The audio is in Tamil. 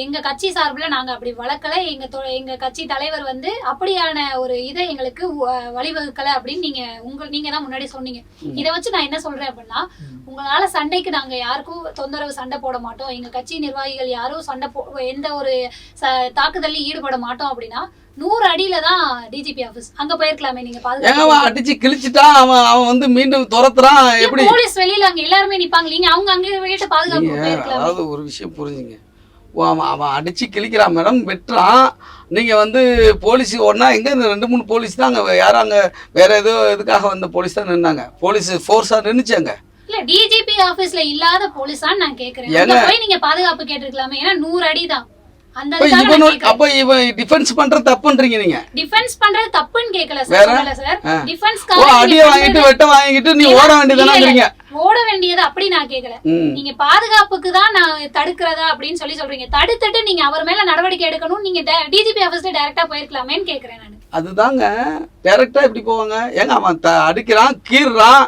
எங்க கட்சி சார்பில் நாங்க அப்படி வளர்க்கல. எங்க கட்சி தலைவர் வந்து அப்படியான ஒரு இதை எங்களுக்கு வழிவகுக்கல அப்படின்னு நீங்க தான் முன்னாடி சொன்னீங்க. இதை வச்சு நான் என்ன சொல்றேன் அப்படின்னா, உங்களால சண்டைக்கு நாங்க யாருக்கும் தொந்தரவு சண்டை போட மாட்டோம், எங்க கட்சி நிர்வாகிகள் யாரும் எந்த ஒரு தாக்குதலையும் ஈடுபட மாட்டோம் அப்படின்னா 100 அடியில தான் டிஜிபி ஆபீஸ், அங்க போயிருக்கலாமே. நீங்க பாருங்க, அடிச்சு கிழிச்சிட்டான், அவன் வந்து மீண்டும் துரத்துறான். எப்படி போலீஸ் வெளியில அங்க எல்லாருமே நிப்பாங்க, நீங்க அவங்க அங்கே போயிட்டு பாதுகாப்பு போயிருக்கலாம். அதாவது ஒரு விஷயம் புரிஞ்சுங்க, அவன் அடிச்சு கிழிக்கிறான் மேடம், வெட்டுறான். நீங்க வந்து போலீஸ் ஒன்னா எங்க 2-3 போலீஸ் தான் அங்க, யாரும் அங்க வேற ஏதோ இதுக்காக வந்த போலீஸ் தான் நின்னாங்க, போலீஸ் ஃபோர்ஸா நின்னுச்சாங்க. இல்ல டிஜிபி ஆபீஸ்ல இல்லாத போலீஸான்னு நான் கேக்குறேன். அங்க போய் நீங்க பாதுகாப்பு கேட்டிருக்கலாமே, ஏன்னா 100 அடி தான். அப்ப இவன் டிஃபென்ஸ் பண்றது தப்புன்றீங்க. நீங்க டிஃபென்ஸ் பண்றது தப்புன்னு கேக்கல சார். டிஃபென்ஸ்காக அடிய வாங்கிட்டு வெட்ட வாங்கிட்டு நீ ஓட வேண்டியதானங்கறீங்க. ஓட வேண்டியது அப்படி நான் கேக்கல. நீங்க பாதுகாப்புக்கு தான் நான் தடுக்கிறதா அப்படின்னு சொல்றீங்க. தடுத்துட்டு நீங்க அவர் மேல நடவடிக்கை எடுக்கணும், நீங்க டிஜிபி ஆபீஸ்ல டைரக்டா போயிருக்கலாமேன்னு கேக்குறேன் நான். அதுதாங்க, டைரக்டா எப்படி போவாங்க? ஏங்க அவன் அடிக்கிறான், கீறுறான்,